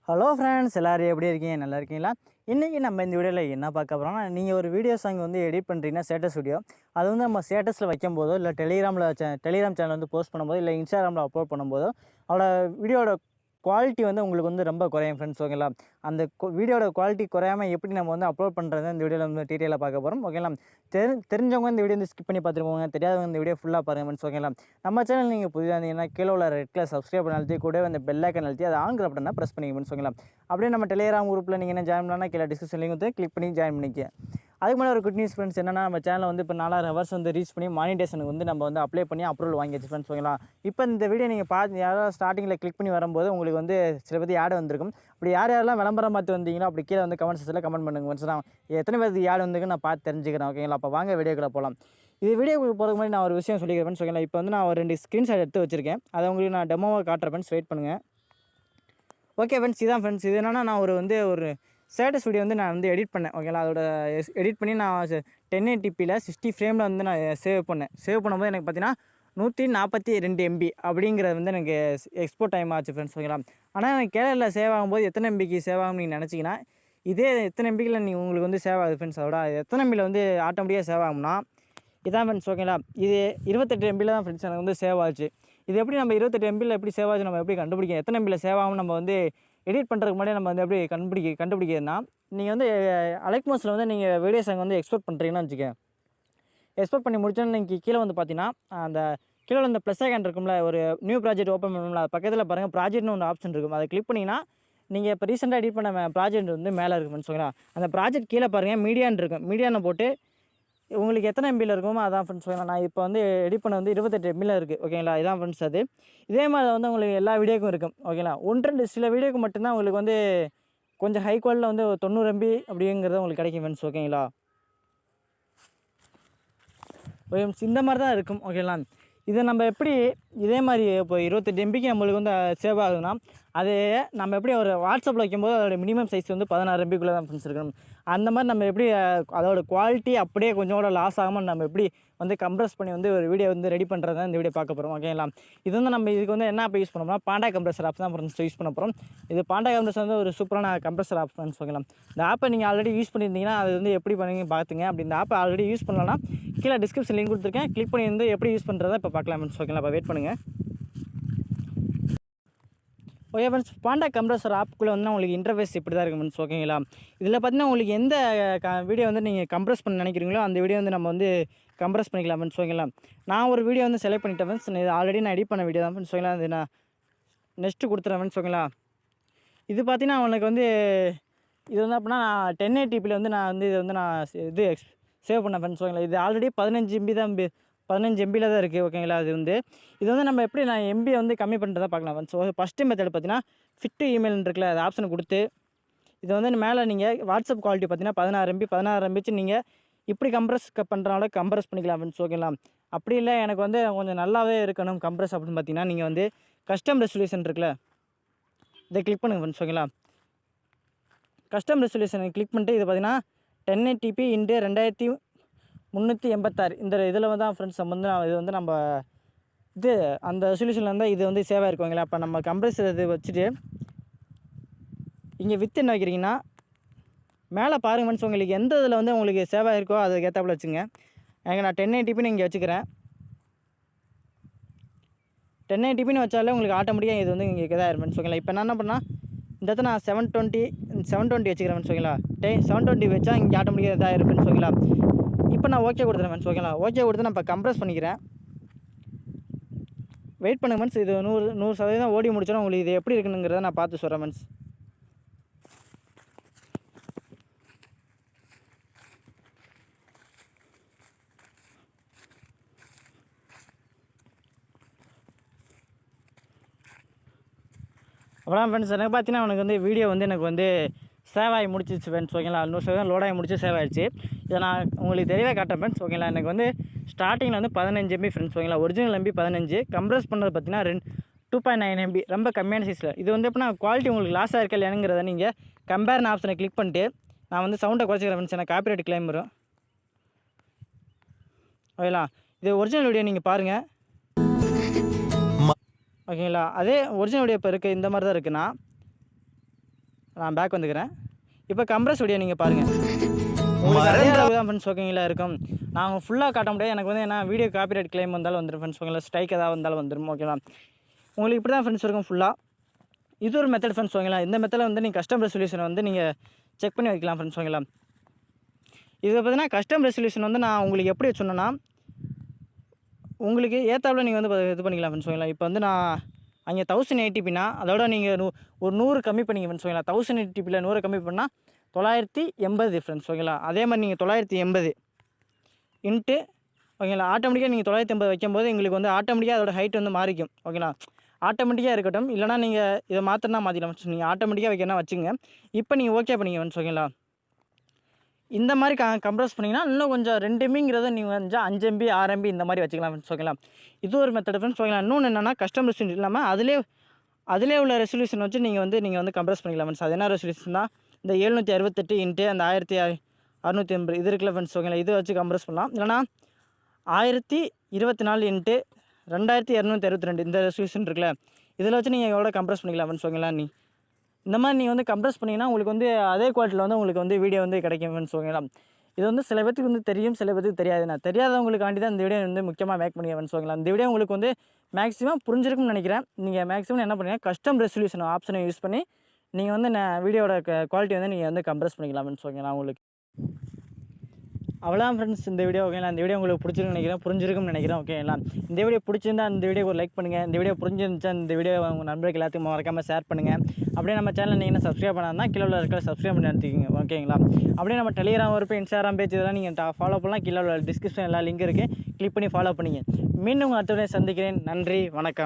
Hello friends, எல்லோரும் எப்படி இருக்கீங்க? நல்லா இருக்கீங்களா? இன்றைக்கி நம்ம இந்த வீடியோவில் என்ன பார்க்க போகிறோம்னா, நீங்கள் ஒரு வீடியோ சாங் வந்து எடிட் பண்ணுறீங்கன்னா ஸ்டேட்டஸ் வீடியோ, அது வந்து நம்ம ஸ்டேட்டஸில் வைக்கும்போதோ, இல்லை டெலிகிராம் சேனல் வந்து போஸ்ட் பண்ணும்போதோ, இல்லை இன்ஸ்டாகிராமில் அப்லோட் பண்ணும்போதோ, அதோட வீடியோட குவாலிட்டி வந்து உங்களுக்கு வந்து ரொம்ப குறையும் ஃப்ரெண்ட்ஸ். ஓகேங்களா? அந்த வீடியோட குவாலிட்டி குறையாமல் எப்படி நம்ம வந்து அப்லோட் பண்ணுறது இந்த வீடியோவில் வந்து டீட்டெயிலாக பார்க்க போகிறோம். ஓகேங்களா? தெரிஞ்சவங்க இந்த வீடியோ வந்து ஸ்கிப் பண்ணி பார்த்துருப்போங்க, தெரியாதவங்க இந்த வீடியோ ஃபுல்லாக பாருங்கள் ஃப்ரெண்ட்ஸ். ஓகேங்களா? நம்ம சேனல் நீங்கள் புதிதாக இருந்தீங்கன்னா கீழே உள்ள ரெட் கலர் சப்ஸ்கிரைப் பண்ண அழுத்தி கூட அந்த பெல் ஐக்கன் அழுத்தி அதை ஆன் பட்டனை ப்ரெஸ் பண்ணிக்க ஃப்ரெண்ட்ஸ். ஓகேங்களா? அப்படியே நம்ம டெலிகிராம் குரூப்பில் நீங்கள் என்ன ஜாயின் பண்ணலாம், கீழே டிஸ்கிரிப்ஷன் லிங்க் வந்து கிளிக் பண்ணி ஜாயின் பண்ணிக்க. அதுக்கு மேலே ஒரு குட் நியூஸ் ஃப்ரெண்ட்ஸ் என்னன்னா, நம்ம சேனல் வந்து இப்போ 4000 ஹவர்ஸ் வந்து ரீச் பண்ணி மானிடேஷனுக்கு வந்து நம்ம வந்து அப்ளை பண்ணி அப்ரூவல் வாங்கிடுச்சு ஃப்ரெண்ட்ஸ். ஓகேங்களா? இப்போ இந்த வீடியோ நீங்கள் பார்த்து யாராவது ஸ்டார்டிங்கில் கிளிக் பண்ணி வரும்போது உங்களுக்கு வந்து சில பேர் ஆட் வந்திருக்கும். அப்படி யாரெல்லாம் விளம்பரம் பார்த்து வந்தீங்களோ அப்படி கீழே வந்து கமெண்ட் செக்ஷனில் கமெண்ட் பண்ணுங்க ஃப்ரெண்ட்ஸ். நான் எத்தனை பேருக்கு ஆட் வந்துருக்கு நான் பார்த்து தெரிஞ்சுக்கிறேன். ஓகேங்களா? அப்போ வாங்க வீடியோக்குள்ளே போகலாம். இது வீடியோக்கு போகிறதுக்கு முன்னாடி நான் ஒரு விஷயம் சொல்லிக்கிறேன் ஃப்ரெண்ட்ஸ். ஓகேங்களா? இப்போ வந்து நான் ஒரு 2 ஸ்க்ரீன்ஷாட் எடுத்து வச்சிருக்கேன். அதை உங்களுக்கு நான் டெமோவாக காட்டுறேன் ஃப்ரெண்ட்ஸ். வெயிட் பண்ணுங்கள். ஓகே ஃப்ரெண்ட்ஸ், இதான் ஃப்ரெண்ட்ஸ். இது என்னன்னா, நான் ஒரு ஸ்டேட்டஸ் வீடியோ வந்து நான் வந்து எடிட் பண்ணேன். ஓகேங்களா? அதோட எடிட் பண்ணி நான் 1080pயில் 60 ஃப்ரேமில் வந்து நான் சேவ் பண்ணும்போது எனக்கு பார்த்தீங்கன்னா 142 MB அப்படிங்கிறது வந்து எனக்கு எக்ஸ்போர்ட் டைம் ஆச்சு ஃப்ரெண்ட்ஸ். ஓகேங்களா? ஆனால் எனக்கு கேலரியில் சேவ் ஆகும்போது எத்தனை MBக்கு சேவ் ஆகும்னு நீங்கள் நினச்சிங்கன்னா, இதே எத்தனை MBக்கில் நீங்கள் உங்களுக்கு வந்து சேவ் ஆகுது ஃப்ரெண்ட்ஸ். அதோட எத்தனை MBயில் வந்து ஆட்டோமேட்டிக்காக சேவ் ஆகும்னா இதான் ஃப்ரெண்ட்ஸ். ஓகேங்களா? இது 28 MBயில் தான் ஃப்ரெண்ட்ஸ் எனக்கு வந்து சேவ் ஆச்சு. இது எப்படி நம்ம 28 MBயில் எப்படி சேவ் ஆச்சு நம்ம எப்படி கண்டுபிடிக்க, எத்தனை MBயில் சேவ் ஆகும் நம்ம வந்து எடிட் பண்ணுறதுக்கு முன்னாடி நம்ம வந்து எப்படி கண்டுபிடிக்கிறதுனா, நீங்கள் வந்து அலைட் மோட்ஸில் வந்து நீங்கள் வீடியோ சாங் வந்து எக்ஸ்போர்ட் பண்ணுறீங்கன்னு வச்சுக்கோங்க. எக்ஸ்போர்ட் பண்ணி முடிச்சோன்னு நீங்கள் கீழே வந்து பார்த்தீங்கன்னா, அந்த கீழே இந்த ப்ளஸ் ஐக்கான் இருக்கும்ல, ஒரு நியூ ப்ராஜெக்ட் ஓப்பன் பண்ணணும்ல, அது பக்கத்தில் பாருங்கள் ப்ராஜெக்ட்னு ஒரு ஆப்ஷன் இருக்கும். அதை கிளிக் பண்ணிங்கன்னா நீங்கள் இப்போ ரீசெண்டாக எடிட் பண்ண ப்ராஜெக்ட் வந்து மேலே இருக்குன்னு சொல்லலாம். அந்த ப்ராஜெக்ட் கீழே பாருங்கள் மீடியான்னு இருக்கும். மீடியானை போட்டு உங்களுக்கு எத்தனை MBயில் இருக்குமோ அதான் ஃப்ரெண்ட்ஸ். ஓகேங்களா? நான் இப்போ வந்து எடிட் பண்ண வந்து 28 MBயில் இருக்குது. ஓகேங்களா? இதான் ஃப்ரெண்ட்ஸ் அது. இதே மாதிரி வந்து உங்களுக்கு எல்லா வீடியோக்கும் இருக்கும். ஓகேங்களா? 1-2 சில வீடியோக்கு மட்டும்தான் உங்களுக்கு வந்து கொஞ்சம் ஹை குவாலிட்டியில் வந்து 90 MB அப்படிங்கிறது உங்களுக்கு கிடைக்கும் ஃப்ரெண்ட்ஸ். ஓகேங்களா? ஓகே, இந்த மாதிரி தான் இருக்கும். ஓகேங்களா? இதை நம்ம எப்படி இதே மாதிரி இப்போ 28 MBக்கு நம்மளுக்கு வந்து சேவ் ஆகுதுன்னா, அது நம்ம எப்படி ஒரு வாட்ஸ்அப்பில் வைக்கும்போது அதோட மினிமம் சைஸ் வந்து 16 MBக்குள்ளே தான் ஃப்ரெண்ட்ஸ் இருக்கணும். அந்த மாதிரி நம்ம எப்படி அதோட குவாலிட்டி அப்படியே கொஞ்சம் கூட லாஸ் ஆகாமல் நம்ம எப்படி வந்து கம்ப்ரஸ் பண்ணி வந்து ஒரு வீடியோ வந்து ரெடி பண்ணுறது தான் இந்த வீடியோ பார்க்க போகிறோம். ஓகேங்களா? இது வந்து நம்ம இதுக்கு வந்து என்ன ஆப் யூஸ் பண்ணோம்னா, பாண்டா கம்ப்ரஸர் ஆப் தான் ஃப்ரெண்ட்ஸ் யூஸ் பண்ண போகிறோம். இது பாண்டா கம்ப்ரஸர் வந்து ஒரு சூப்பரான கம்ப்ரஸர் ஆப் ஃப்ரெண்ட்ஸ். ஓகேங்களா? இந்த ஆப்பை நீங்கள் ஆல்ரெடி யூஸ் பண்ணியிருந்தீங்கன்னா அது வந்து எப்படி பண்ணுவீங்க பார்த்துங்க. அப்படி இந்த ஆப்பை ஆல்ரெடி யூஸ் பண்ணலன்னா கீழே டிஸ்கிரிப்ஷன் லிங்க் கொடுத்துருக்கேன், கிளிக் பண்ணி வந்து எப்படி யூஸ் பண்ணுறதை இப்போ பார்க்கலாம் ஃப்ரெண்ட்ஸ். ஓகேங்களா? இப்போ வெயிட் பண்ணுங்கள். ஓகே ஃப்ரெண்ட்ஸ், பாண்டா கம்ப்ரஸர் ஆப்புக்குள்ளே வந்து உங்களுக்கு இன்டர்ஃபேஸ் இப்படி தான் இருக்கும் ஃப்ரெண்ட்ஸ். ஓகேங்களா? இதில் பார்த்தீங்கன்னா உங்களுக்கு எந்த வீடியோ வந்து நீங்கள் கம்ப்ரஸ் பண்ண நினைக்கிறீங்களோ அந்த வீடியோ வந்து நம்ம வந்து கம்ப்ரஸ் பண்ணிக்கலாம் ஃப்ரெண்ட்ஸ். ஓகேங்களா? நான் ஒரு வீடியோ வந்து செலக்ட் பண்ணிட்டேன் ஃப்ரெண்ட்ஸ். இது ஆல்ரெடி நான் எடிட் பண்ண வீடியோ தான் ஃப்ரெண்ட்ஸ். ஓகேங்களா? அது நான் நெக்ஸ்ட்டு கொடுத்துறேன் ஃப்ரெண்ட்ஸ். ஓகேங்களா? இது பார்த்தீங்கன்னா உனக்கு வந்து இது வந்து அப்படின்னா நான் 1080pயில் வந்து நான் வந்து இது வந்து நான் சேவ் பண்ணேன் ஃப்ரெண்ட்ஸ். ஓகேங்களா? இது ஆல்ரெடி 15 MB தான் 15 MBயில் தான் இருக்குது. ஓகேங்களா? இது வந்து நம்ம எப்படி நான் MB வந்து கம்மி பண்ணுறதா பார்க்கலாம் ஃப்ரெண்ட்ஸ். ஃபஸ்ட்டு மெத்தட் பார்த்தீங்கன்னா ஃபிட்டு இமெயில் இருக்குல்ல, அது ஆப்ஷனை கொடுத்து இது வந்து மேலே நீங்கள் வாட்ஸ்அப் குவாலிட்டி பார்த்தீங்கன்னா 16 MB நீங்கள் இப்படி கம்ப்ரஸ் பண்ணுறனால கம்ப்ரஸ் பண்ணிக்கலாம் ஃப்ரெண்ட்ஸ். ஓகேங்களா? அப்படி இல்லை எனக்கு வந்து கொஞ்சம் நல்லாவே இருக்கணும் கம்ப்ரஸ் அப்படின்னு பார்த்தீங்கன்னா நீங்கள் வந்து கஸ்டம் ரெசல்யூஷன் இருக்குல்ல, இதை கிளிக் பண்ணுங்கள் ஃப்ரெண்ட்ஸ். ஓகேங்களா? கஸ்டம் ரெசல்யூஷனை கிளிக் பண்ணிட்டு இது பார்த்தீங்கன்னா 1080p × 2386 இந்த இதில் வந்து ஃப்ரெண்ட்ஸ் நம்ம வந்து இது வந்து நம்ம அந்த ரெசல்யூஷனில் இருந்தால் இது வந்து சேவ் ஆகிருக்குங்களா. அப்போ நம்ம கம்ப்ரஸர் இது வச்சுட்டு இங்கே வித் என்ன வைக்கிறீங்கன்னா மேலே பாருங்க ஃப்ரெண்ட்ஸ், உங்களுக்கு எந்த இதில் வந்து உங்களுக்கு சேவ் ஆகிருக்கோ அதுக்கு ஏற்றாப்புல வச்சுங்க. எனக்கு நான் 1080p இங்கே வச்சுக்கிறேன். 1080pன்னு வச்சாலே உங்களுக்கு ஆட்டோமேட்டிக்காக இது வந்து இங்கே இதாகிரும் ஃப்ரெண்ட்ஸ். ஓகேங்களா? இப்போ நான் என்ன பண்ணால் இந்த இடத்துல நான் 720 வச்சுக்கிறேன் ஃப்ரெண்ட்ஸ். ஓகேங்களா? 720 வச்சா இங்கே ஆட்டோமேட்டிக்காக இதாகிரும் ஃப்ரெண்ட்ஸ். ஓகேங்களா? இப்போ நான் ஓகே கொடுத்துறேன் ஃப்ரெண்ட்ஸ். ஓகேங்களா? ஓகே கொடுத்து நான் இப்போ கம்ப்ரஸ் பண்ணிக்கிறேன். வெயிட் பண்ணுங்க ஃப்ரெண்ட்ஸ். இது 100% ஓடி முடிச்சோன்னா உங்களுக்கு இது எப்படி இருக்குங்கிறத நான் பார்த்து சொல்கிறேன் ஃப்ரெண்ட்ஸ். அவ்வளோ ஃப்ரெண்ட்ஸ், எனக்கு பார்த்தீங்கன்னா எனக்கு வந்து வீடியோ வந்து எனக்கு வந்து சேவ் ஆகி முடிச்சிச்சு ஃப்ரெண்ட்ஸ். ஓகேங்களா? 100% லோட் ஆகி முடிச்சு சேவ் ஆகிடுச்சு. இதை நான் உங்களுக்கு தெளிவாக காட்டுறேன் ஃப்ரெண்ட்ஸ். ஓகேங்களா? எனக்கு வந்து ஸ்டார்டிங்கில் வந்து 15 MB ஃப்ரெண்ட்ஸ். ஓகேங்களா? ஒரிஜினல் MB 15, கம்ப்ரஸ் பண்ணுறது பார்த்தீங்கன்னா 2.9 MB, ரொம்ப கம்மியான சைஸில். இது வந்து எப்படின்னா குவாலிட்டி உங்களுக்கு லாஸ் ஆகிருக்கா இல்லையாங்கிறத நீங்கள் கம்பேர்னு ஆப்ஷனை கிளிக் பண்ணிட்டு நான் வந்து சவுண்டை குறைச்சிக்கிறேன் ஃப்ரெண்ட்ஸ். எனக்கு காப்பிரைட் கிளைம் வரும். ஓகேங்களா? இது ஒரிஜினல் வீடியோ நீங்கள் பாருங்கள். ஓகேங்களா? அதே ஒரிஜினல் வீடியோ இப்போ இருக்குது இந்த மாதிரி தான் இருக்குன்னா நான் பேக் வந்துக்கிறேன். இப்போ கம்ப்ரஸ் வீடியோ நீங்கள் பாருங்கள். உங்களுக்கு அதே அளவு தான் ஃப்ரெண்ட்ஸ் ஓகேங்களா இருக்கும். நாங்கள் ஃபுல்லாக காட்ட முடியாது. எனக்கு வந்து என்ன வீடியோ காப்பிரைட் கிளைம் வந்தாலும் வந்துடும் ஃப்ரெண்ட்ஸ் ஓகேங்களா, ஸ்ட்ரைக் ஏதாவது வந்தாலும் வந்துடும் ஓகேவா. உங்களுக்கு இப்படி தான் ஃப்ரெண்ட்ஸ் இருக்கும் ஃபுல்லாக. இது ஒரு மெத்தட் ஃப்ரெண்ட்ஸ் ஓகேங்களா. இந்த மெத்தடில் வந்து நீங்கள் கஸ்டம் ரெசல்யூஷனை வந்து நீங்கள் செக் பண்ணி வைக்கலாம் ஃப்ரெண்ட்ஸ் ஓகேங்களா. இது பார்த்தீங்கன்னா கஸ்டம் ரெசல்யூஷன் வந்து நான் உங்களுக்கு எப்படி சொன்னேன்னா உங்களுக்கு ஏற்றாப்புல நீங்கள் வந்து இது பண்ணிக்கலாம் ஃப்ரெண்ட்ஸ் ஓகேங்களா. இப்போ வந்து நான் அங்கே 1080pனா அதோட நீங்கள் ஒரு 100 கம்மி பண்ணிங்க ஃப்ரெண்ட்ஸ் ஓகேங்களா. 1080pயில் 100 கம்மி பண்ணால் 980 ஃப்ரெண்ட்ஸ் ஓகேங்களா. அதே மாதிரி நீங்கள் 980 இன்ட்டு ஓகேங்களா ஆட்டோமேட்டிக்காக நீங்கள் 980 வைக்கும்போது எங்களுக்கு வந்து ஆட்டோமேட்டிக்காக அதோட ஹைட் வந்து மாறிக்கும் ஓகேங்களா. ஆட்டோமேட்டிக்காக இருக்கட்டும், இல்லைனா நீங்கள் இதை மாற்றினா மாற்றிக்கலாம் ஃப்ரெண்ட்ஸ். நீங்கள் ஆட்டோமேட்டிக்காக வைக்கணும்னா வச்சுங்க. இப்போ நீங்கள் ஓகே பண்ணிங்க ஃப்ரெண்ட்ஸ் ஓகேங்களா. இந்த மாதிரி கம்ப்ரஸ் பண்ணிங்கன்னா இன்னும் கொஞ்சம் 2 MBங்கிறத நீங்கள் கொஞ்சம் 5 MB 6 MB இந்த மாதிரி வச்சுக்கலாம் ஃப்ரெண்ட்ஸ் ஓகேங்களா. இது ஒரு மெத்தட் ஃப்ரெண்ட்ஸ் ஓகேங்களா. இன்னொன்று என்னென்னா கஸ்டம் ரெசல்யூஷன் இல்லாமல் அதிலே உள்ள ரெசல்யூஷன் வச்சு நீங்கள் வந்து கம்ப்ரஸ் பண்ணிக்கலாம் ஃப்ரெண்ட்ஸ். அது என்ன ரெசல்யூஷன் தான் இந்த 768 இன்ட்டு அந்த 1680 இது இருக்குல்ல ஃப்ரெண்ட்ஸ் ஓகேங்களா. இதை வச்சு கம்ப்ரஸ் பண்ணலாம். இல்லைனா 1024 இன்ட்டு 2262 இந்த ரெசல்யூஷன் இருக்குல்ல, இதில் வச்சு நீங்கள் எவ்வளோ கம்ப்ரஸ் பண்ணிக்கலாம் ஃப்ரெண்ட்ஸ் ஓகேங்களா. இந்த மாதிரி நீங்கள் வந்து கம்ப்ரஸ் பண்ணிங்கன்னா உங்களுக்கு வந்து அதே குவாலிட்டியில் வந்து உங்களுக்கு வந்து வீடியோ வந்து கிடைக்கும் ஃப்ரெண்ட்ஸ் ஓகேங்களா. இது வந்து சில பேருக்கு வந்து தெரியும், சில பேருக்கு தெரியாது. நான் தெரியாதவங்களுக்காண்டி தான் இந்த வீடியோ வந்து முக்கியமாக மேக் பண்ணி ஃப்ரெண்ட்ஸ் ஓகேங்களா. இந்த வீடியோ உங்களுக்கு வந்து மேக்ஸிமம் புரிஞ்சிருக்கும்னு நினைக்கிறேன். நீங்கள் மேக்ஸிமம் என்ன பண்ணுங்கள், கஸ்டம் ரெசல்யூஷன் ஆப்ஷனை யூஸ் பண்ணி நீங்கள் வந்து வீடியோட குவாலிட்டி வந்து நீங்கள் வந்து கம்ப்ரஸ் பண்ணிக்கலாம் ஃப்ரெண்ட்ஸ் ஓகேங்களா. உங்களுக்கு அவ்வளோதான் ஃப்ரெண்ட்ஸ் இந்த வீடியோ ஓகேங்களா. இந்த வீடியோ உங்களுக்கு பிடிச்சிருக்குன்னு நினைக்கிறேன், புரிஞ்சிருக்கும்னு நினைக்கிறேன் ஓகேங்களா. இந்த வீடியோ பிடிச்சிருந்தா இந்த வீடியோ ஒரு லைக் பண்ணுங்கள். இந்த வீடியோ புரிஞ்சிருந்துச்சா இந்த வீடியோ உங்கள் நண்பர்களுக்கு எல்லாத்துக்கும் மறக்காமல் ஷேர் பண்ணுங்கள். அப்படியே நம்ம சேனல் நீங்கள் என்ன சப்ஸ்கிரைப் பண்ணால் கீழே உள்ள இருக்கிற சப்ஸ்கிரைப் பண்ணி எடுத்துக்கிங்க ஓகேங்களா. அப்படியே நம்ம டெலிகிராம் இருப்போம், இன்ஸ்டாகிராம் பேஜ் இதெல்லாம் நீங்கள் ஃபாலோ பண்ணலாம். கீழே உள்ள டிஸ்கிரிப்ஷன் எல்லாம் லிங்க் இருக்குது, கிளிக் பண்ணி ஃபாலோ பண்ணிங்க. மீண்டும் அடுத்த வீடியோ சந்திக்கிறேன். நன்றி, வணக்கம்.